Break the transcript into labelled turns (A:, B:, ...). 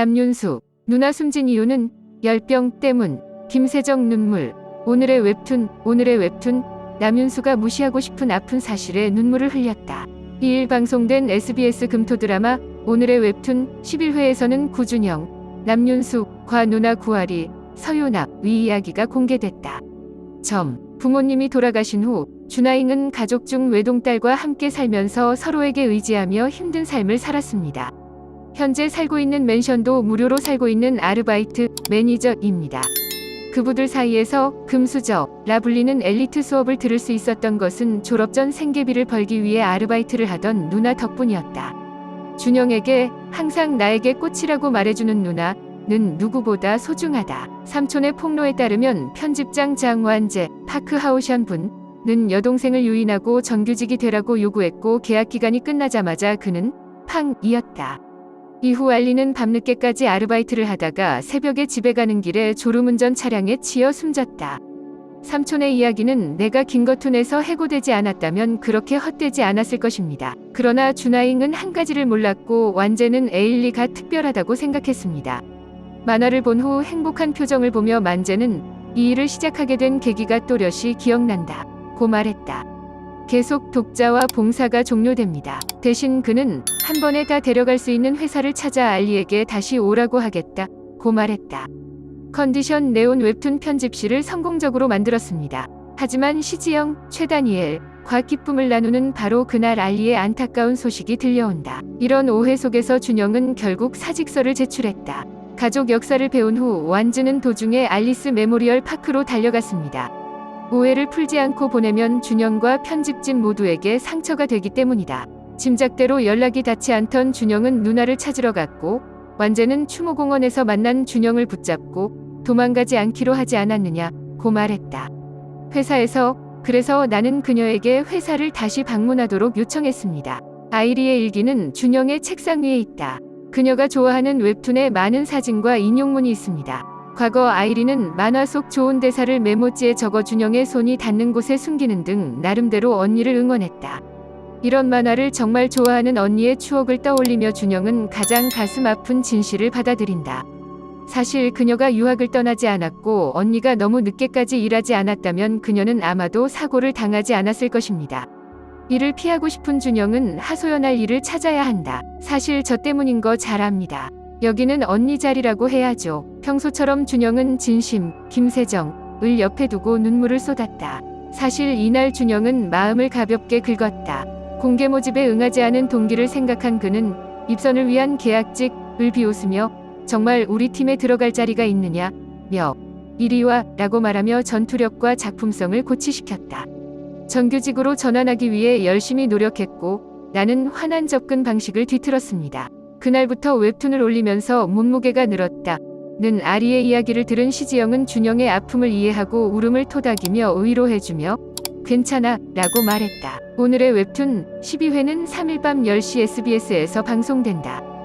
A: 남윤수, 누나 숨진 이유는 열병 때문. 김세정 눈물. 오늘의 웹툰. 남윤수가 무시하고 싶은 아픈 사실에 눈물을 흘렸다. 2일 방송된 SBS 금토 드라마 오늘의 웹툰 11회에서는 구준영, 남윤수, 과누나 구아리, 서유나 위 이야기가 공개됐다. 부모님이 돌아가신 후 준하잉은 가족 중 외동딸과 함께 살면서 서로에게 의지하며 힘든 삶을 살았습니다. 현재 살고 있는 맨션도 무료로 살고 있는 아르바이트 매니저입니다. 그부들 사이에서 금수저라 불리는 엘리트 수업을 들을 수 있었던 것은 졸업 전 생계비를 벌기 위해 아르바이트를 하던 누나 덕분이었다. 준영에게 항상 나에게 꽃이라고 말해주는 누나는 누구보다 소중하다. 삼촌의 폭로에 따르면 편집장 장완재 파크하오션 분은 여동생을 유인하고 정규직이 되라고 요구했고 계약 기간이 끝나자마자 그는 팡이었다. 이후 알리는 밤늦게까지 아르바이트를 하다가 새벽에 집에 가는 길에 졸음운전 차량에 치여 숨졌다. 삼촌의 이야기는 내가 김거툰에서 해고되지 않았다면 그렇게 헛되지 않았을 것입니다. 그러나 준하잉은 한 가지를 몰랐고 완재는 에일리가 특별하다고 생각했습니다. 만화를 본 후 행복한 표정을 보며 만재는 이 일을 시작하게 된 계기가 또렷이 기억난다 고 말했다. 계속 독자와 봉사가 종료됩니다. 대신 그는 한 번에 다 데려갈 수 있는 회사를 찾아 알리에게 다시 오라고 하겠다 고 말했다. 컨디션 네온 웹툰 편집실을 성공적으로 만들었습니다. 하지만 시지영, 최다니엘과 기쁨을 나누는 바로 그날 알리의 안타까운 소식이 들려온다. 이런 오해 속에서 준영은 결국 사직서를 제출했다. 가족 역사를 배운 후 완즈는 도중에 알리스 메모리얼 파크로 달려갔습니다. 오해를 풀지 않고 보내면 준영과 편집진 모두에게 상처가 되기 때문이다. 짐작대로 연락이 닿지 않던 준영은 누나를 찾으러 갔고 완재는 추모공원에서 만난 준영을 붙잡고 도망가지 않기로 하지 않았느냐고 말했다. 회사에서 그래서 나는 그녀에게 회사를 다시 방문하도록 요청했습니다. 아이리의 일기는 준영의 책상 위에 있다. 그녀가 좋아하는 웹툰에 많은 사진과 인용문이 있습니다. 과거 아이리는 만화 속 좋은 대사를 메모지에 적어 준영의 손이 닿는 곳에 숨기는 등 나름대로 언니를 응원했다. 이런 만화를 정말 좋아하는 언니의 추억을 떠올리며 준영은 가장 가슴 아픈 진실을 받아들인다. 사실 그녀가 유학을 떠나지 않았고 언니가 너무 늦게까지 일하지 않았다면 그녀는 아마도 사고를 당하지 않았을 것입니다. 이를 피하고 싶은 준영은 하소연할 일을 찾아야 한다. 사실 저 때문인 거 잘 압니다. 여기는 언니 자리라고 해야죠. 평소처럼 준영은 진심, 김세정을 옆에 두고 눈물을 쏟았다. 사실 이날 준영은 마음을 가볍게 긁었다. 공개 모집에 응하지 않은 동기를 생각한 그는 입선을 위한 계약직을 비웃으며 정말 우리 팀에 들어갈 자리가 있느냐며 이리 와 라고 말하며 전투력과 작품성을 고취시켰다. 정규직으로 전환하기 위해 열심히 노력했고 나는 환한 접근 방식을 뒤틀었습니다. 그날부터 웹툰을 올리면서 몸무게가 늘었다는 아리의 이야기를 들은 시지영은 준영의 아픔을 이해하고 울음을 토닥이며 위로해주며 괜찮아 라고 말했다. 오늘의 웹툰 12회는 3일 밤 10시 SBS에서 방송된다.